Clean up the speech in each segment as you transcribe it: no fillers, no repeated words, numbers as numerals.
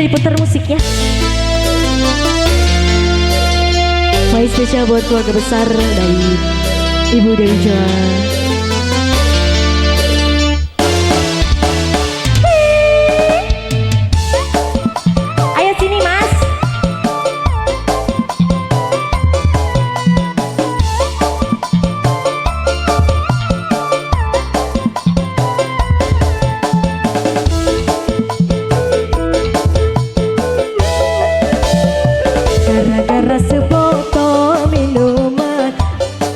Diputar musiknya. Mai spesial buat keluarga besar dari Ibu Dewi Joa. Gara-gara sebotol minuman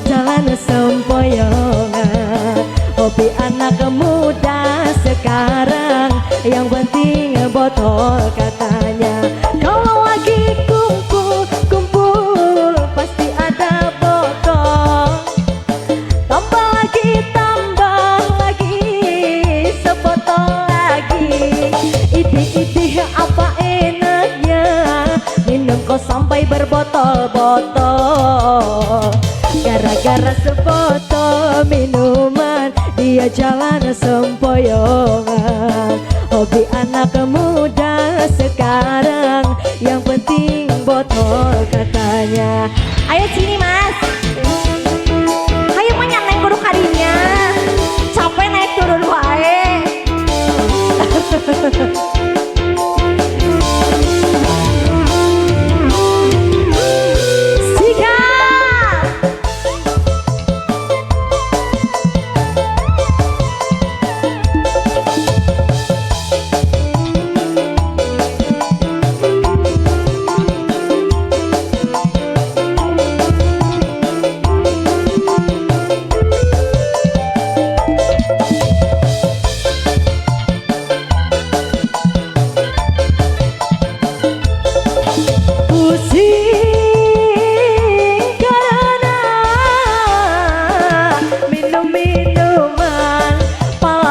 jalan sempoyongan, hobi anak muda sekarang yang penting botol katanya. Kalau lagi kumpul pasti ada botol, tambah lagi sebotol lagi. Idih apa enaknya minum kok sampai berbotol-botol. Gara-gara sebotol minuman dia jalan sempoyongan, hobi anak muda sekarang yang penting botol katanya. Ayo sini mas, ayo banyak naik kudu kadinya, capek naik turun wae.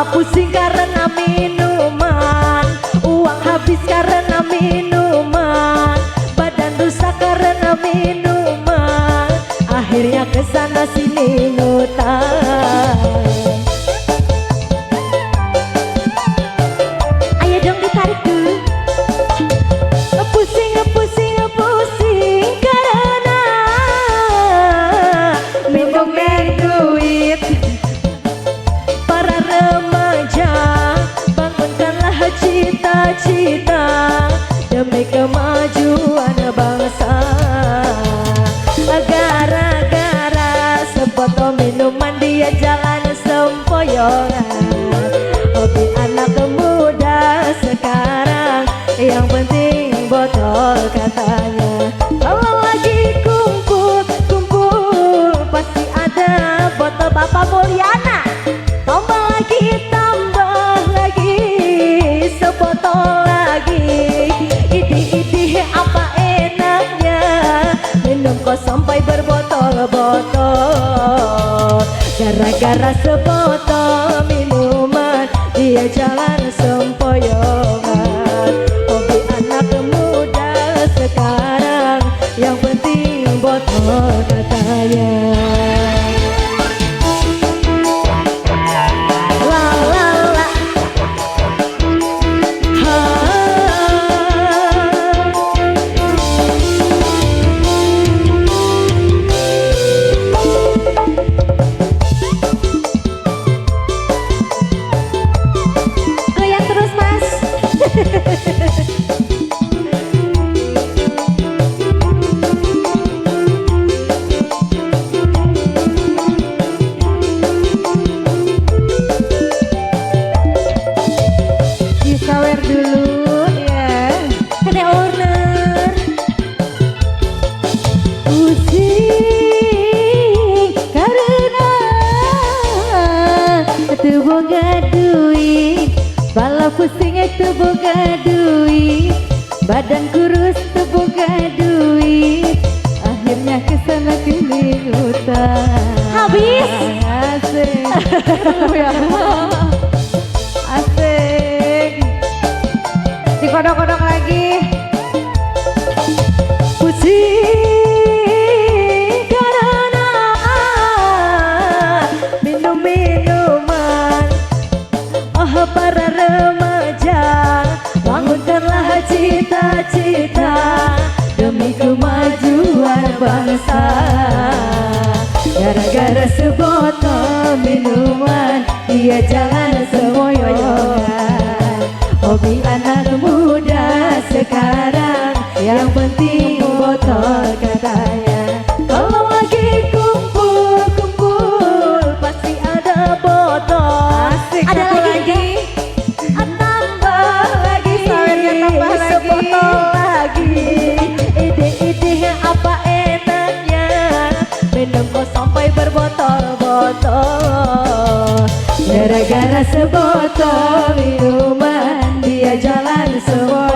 Pusing karena minuman, uang habis karena minuman, badan rusak karena minuman, akhirnya kesana sini ngutang. Ayo dong ditarik tuh. Pusing karena minum duit. Para remaja, bangunkanlah cita-cita demi kemajuan bangsa. Gara-gara sebotol minuman dia jalan sempoyongan, hobi anak muda sekarang yang penting botol katanya. Kalau lagi kumpul pasti ada botol Bapak Mulyana. Tambah lagi sebotol lagi. Idih apa enaknya minum kok sampai berbotol-botol. Gara-gara sebotol minuman dia jalan sempoyongan, hobi anak muda sekarang yang penting botol katanya. Sawer dulu ya, kena owner. Pusing karena teu boga duit, bala pusing teu boga duit, badan kurus teu boga duit, akhirnya kesana kini utang. Habis asik. Asik. Dikodok-kodok lagi. Pusing karena minum-minuman. Oh para remaja, bangunkanlah hati cita-cita demi kemajuan bangsa. Gara-gara sebotol minuman dia jalan semoyongan. Hobi anak muda sekarang yang penting botol katanya. Kalau lagi kumpul-kumpul pasti ada botol. Asik, ada satu lagi, tambah lagi, tambah lagi. sebotol lagi. Ide-ide apa enaknya minum kok sampai berbotol-botol. Gara-gara sebotol minuman dia jalan semua